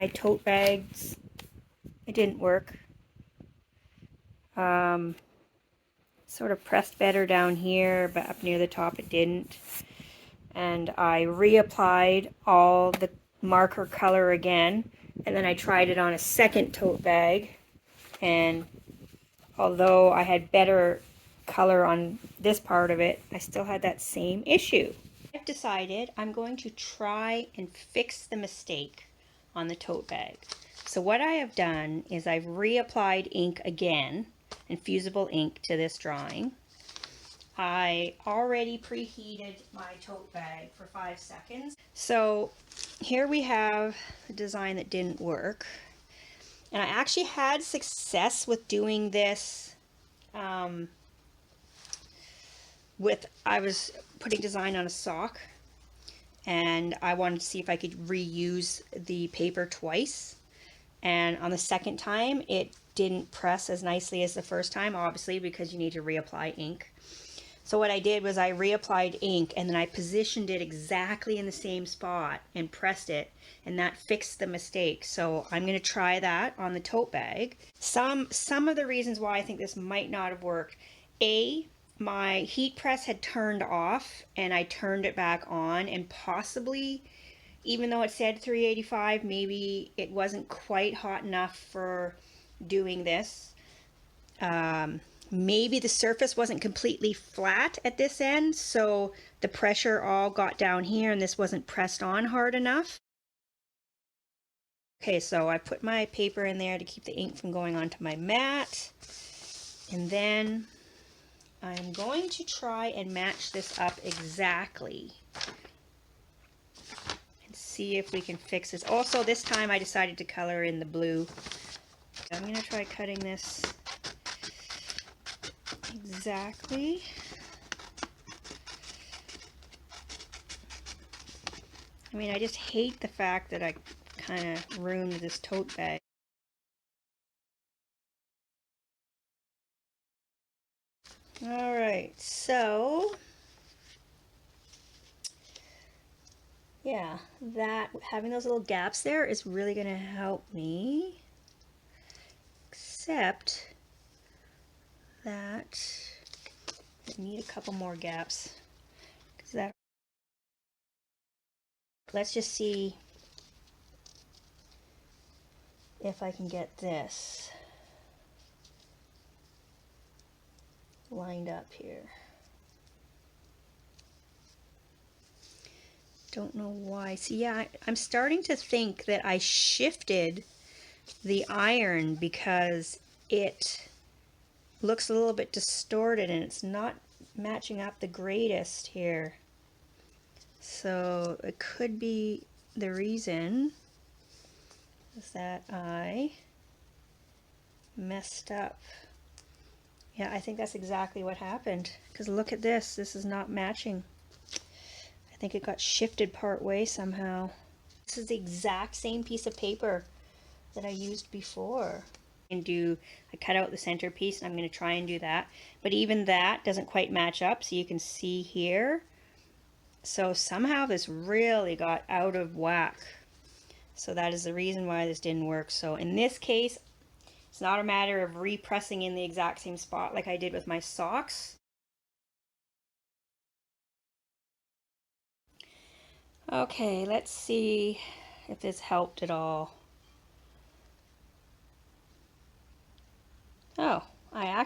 My tote bags, it didn't work. Sort of pressed better down here, but up near the top it didn't. And I reapplied all the marker color again, and then I tried it on a second tote bag, and although I had better color on this part of it, I still had that same issue. I've decided I'm going to try and fix the mistake on the tote bag. So what I have done is I've reapplied ink again, Infusible ink, to this drawing. I already preheated my tote bag for 5 seconds. So here we have a design that didn't work. And I actually had success with doing this I was putting design on a sock, and I wanted to see if I could reuse the paper twice. And on the second time, it didn't press as nicely as the first time, obviously, because you need to reapply ink. So what I did was I reapplied ink, and then I positioned it exactly in the same spot and pressed it, and that fixed the mistake. So I'm going to try that on the tote bag. Some of the reasons why I think this might not have worked. My heat press had turned off, and I turned it back on, and possibly, even though it said 385, maybe it wasn't quite hot enough for doing this. Maybe the surface wasn't completely flat at this end, so the pressure all got down here and this wasn't pressed on hard enough. Okay, so I put my paper in there to keep the ink from going onto my mat, and then I'm going to try and match this up exactly and see if we can fix this. Also, this time I decided to color in the blue. I'm going to try cutting this exactly. I mean, I just hate the fact that I kind of ruined this tote bag. Alright, so yeah, that having those little gaps there is really going to help me. Except that I need a couple more gaps. Let's just see if I can get this lined up here. Don't know why. See, yeah, I'm starting to think that I shifted the iron because it looks a little bit distorted and it's not matching up the greatest here. So it could be the reason is that I messed up. Yeah, I think that's exactly what happened. Because look at this. This is not matching. I think it got shifted part way somehow. This is the exact same piece of paper that I used before. I cut out the centerpiece and I'm going to try and do that. But even that doesn't quite match up. So you can see here. So somehow this really got out of whack. So that is the reason why this didn't work. So in this case, it's not a matter of repressing in the exact same spot like I did with my socks. Okay, let's see if this helped at all. Oh, I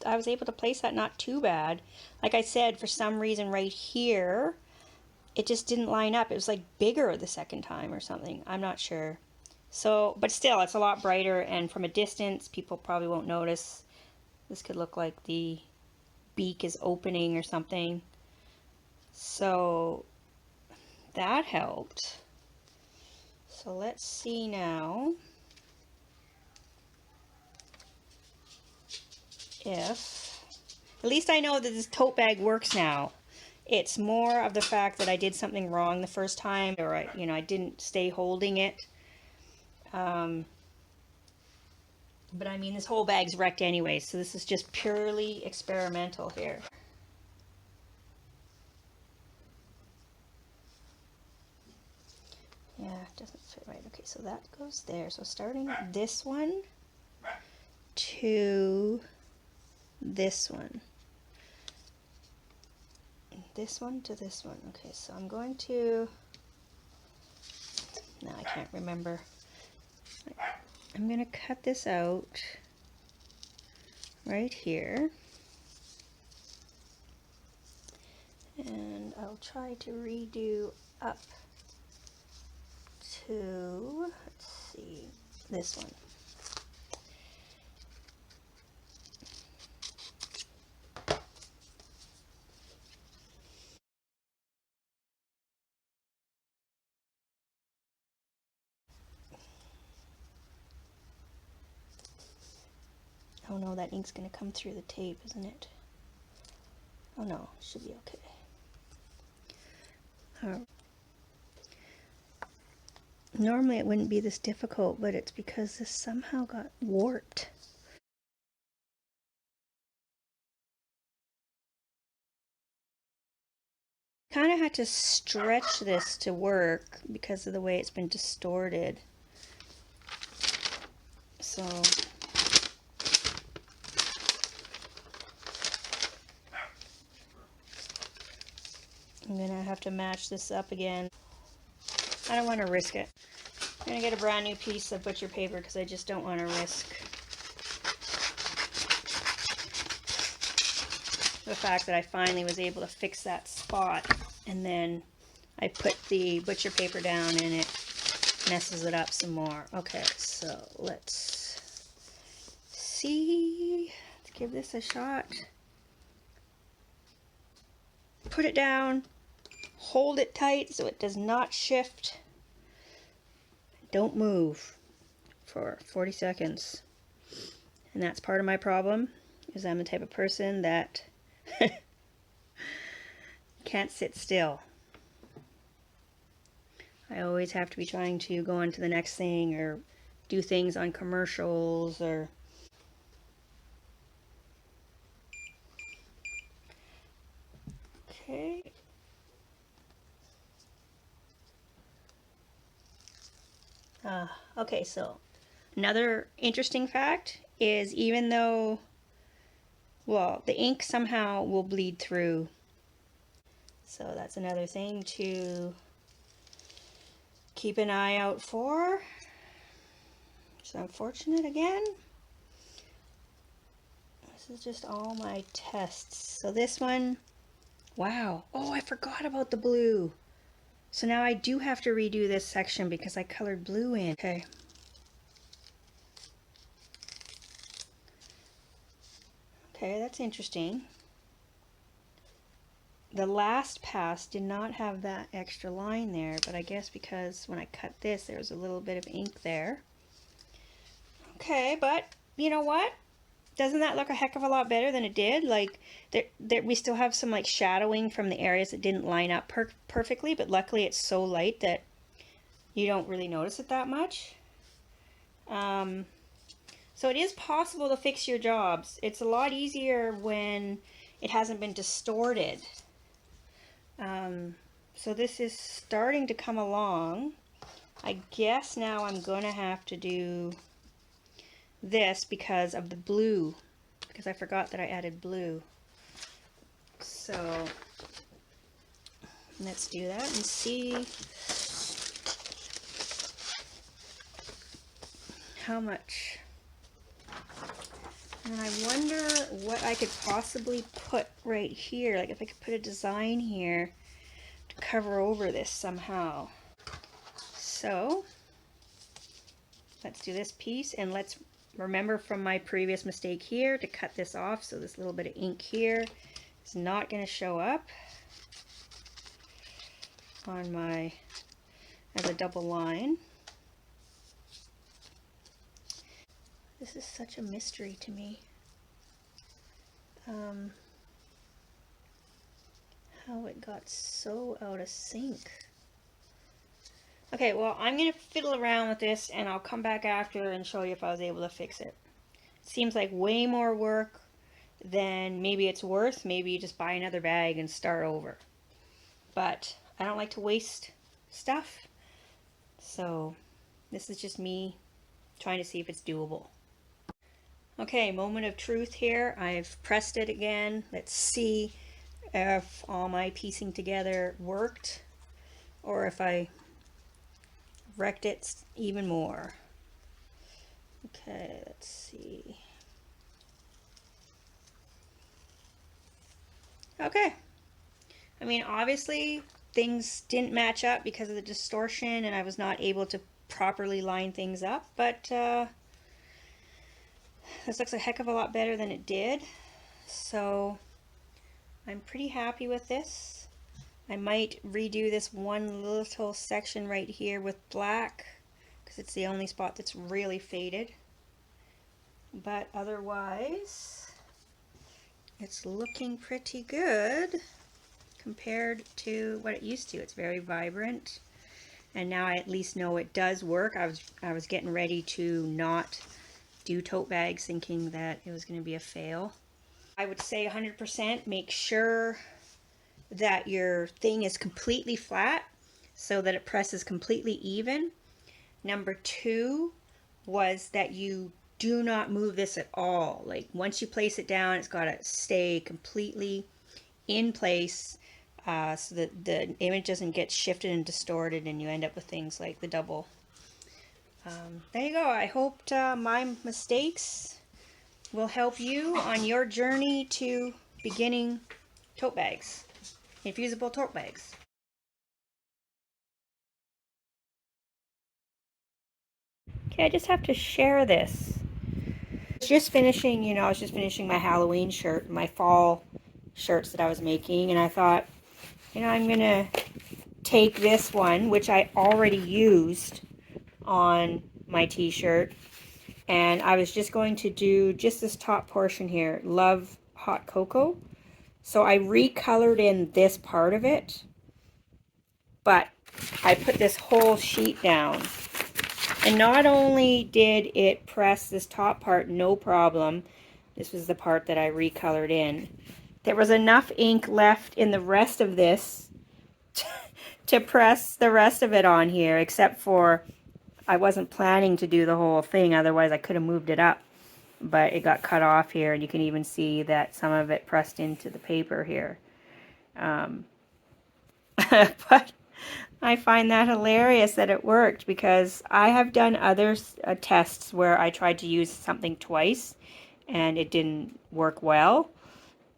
was able to place that not too bad. Like I said, for some reason right here, it just didn't line up. It was like bigger the second time or something. I'm not sure. So, but still, it's a lot brighter, and from a distance, people probably won't notice. This could look like the beak is opening or something. So, that helped. So let's see now if, at least I know that this tote bag works now. It's more of the fact that I did something wrong the first time, or I didn't stay holding it. But I mean, this whole bag's wrecked anyway, so this is just purely experimental here. Yeah, it doesn't fit right. Okay, so that goes there. So starting this one to this one. This one to this one. Okay, so I'm going to, now I can't remember. I'm going to cut this out right here. And I'll try to redo up to, let's see, this one. Oh no, that ink's going to come through the tape, isn't it? Oh no, it should be okay. Normally it wouldn't be this difficult, but it's because this somehow got warped. Kind of had to stretch this to work because of the way it's been distorted. So I'm gonna have to match this up again. I don't want to risk it. I'm gonna get a brand new piece of butcher paper because I just don't want to risk the fact that I finally was able to fix that spot, and then I put the butcher paper down and it messes it up some more. Okay, so let's see. Let's give this a shot. Put it down, hold it tight so it does not shift. Don't move for 40 seconds. And that's part of my problem, is I'm the type of person that can't sit still. I always have to be trying to go on to the next thing or do things on commercials or okay. Okay, so another interesting fact is even though, well, the ink somehow will bleed through. So that's another thing to keep an eye out for. It's unfortunate again. This is just all my tests. So this one, wow. Oh, I forgot about the blue. So now I do have to redo this section because I colored blue in. Okay. Okay, that's interesting. The last pass did not have that extra line there, but I guess because when I cut this, there was a little bit of ink there. Okay, but you know what? Doesn't that look a heck of a lot better than it did? Like, we still have some like shadowing from the areas that didn't line up perfectly, but luckily it's so light that you don't really notice it that much. So it is possible to fix your jobs. It's a lot easier when it hasn't been distorted. So this is starting to come along. I guess now I'm going to have to do this because of the blue, because I forgot that I added blue. So let's do that and see how much. And I wonder what I could possibly put right here, like if I could put a design here to cover over this somehow. So let's do this piece, and let's remember from my previous mistake here to cut this off, so this little bit of ink here is not going to show up on my as a double line. This is such a mystery to me. How it got so out of sync. Okay, well, I'm going to fiddle around with this and I'll come back after and show you if I was able to fix it. Seems like way more work than maybe it's worth. Maybe you just buy another bag and start over. But I don't like to waste stuff. So this is just me trying to see if it's doable. Okay, moment of truth here. I've pressed it again. Let's see if all my piecing together worked or if I wrecked it even more. Okay, let's see. Okay. I mean, obviously things didn't match up because of the distortion and I was not able to properly line things up, but this looks a heck of a lot better than it did. So I'm pretty happy with this. I might redo this one little section right here with black because it's the only spot that's really faded. But otherwise, it's looking pretty good compared to what it used to. It's very vibrant, and now I at least know it does work. I was getting ready to not do tote bags thinking that it was going to be a fail. I would say 100% make sure that your thing is completely flat so that it presses completely even. Number 2 was that you do not move this at all. Like once you place it down, it's got to stay completely in place so that the image doesn't get shifted and distorted and you end up with things like the double. There you go. I hope my mistakes will help you on your journey to beginning tote bags, infusible tote bags. Okay, I just have to share this. I was just finishing, I was just finishing my Halloween shirt, my fall shirts that I was making, and I thought, I'm gonna take this one, which I already used on my t-shirt, and I was just going to do just this top portion here, Love Hot Cocoa. So I recolored in this part of it, but I put this whole sheet down. And not only did it press this top part no problem, this was the part that I recolored in, there was enough ink left in the rest of this to press the rest of it on here, except for I wasn't planning to do the whole thing, otherwise I could have moved it up. But it got cut off here, and you can even see that some of it pressed into the paper here. But I find that hilarious that it worked, because I have done other tests where I tried to use something twice and it didn't work well.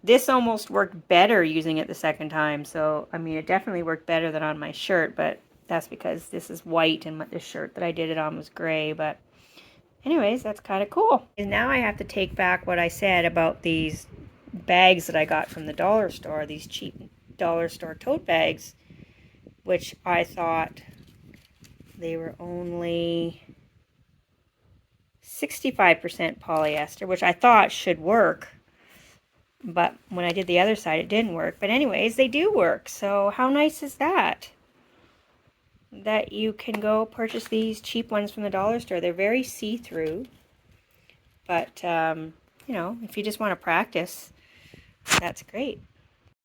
This almost worked better using it the second time. So, I mean, it definitely worked better than on my shirt, but that's because this is white and the shirt that I did it on was gray. But anyways, that's kind of cool. And now I have to take back what I said about these bags that I got from the dollar store, these cheap dollar store tote bags, which I thought they were only 65% polyester, which I thought should work. But when I did the other side, it didn't work. But anyways, they do work. So how nice is that? That you can go purchase these cheap ones from the dollar store. They're very see-through. But, if you just want to practice, that's great.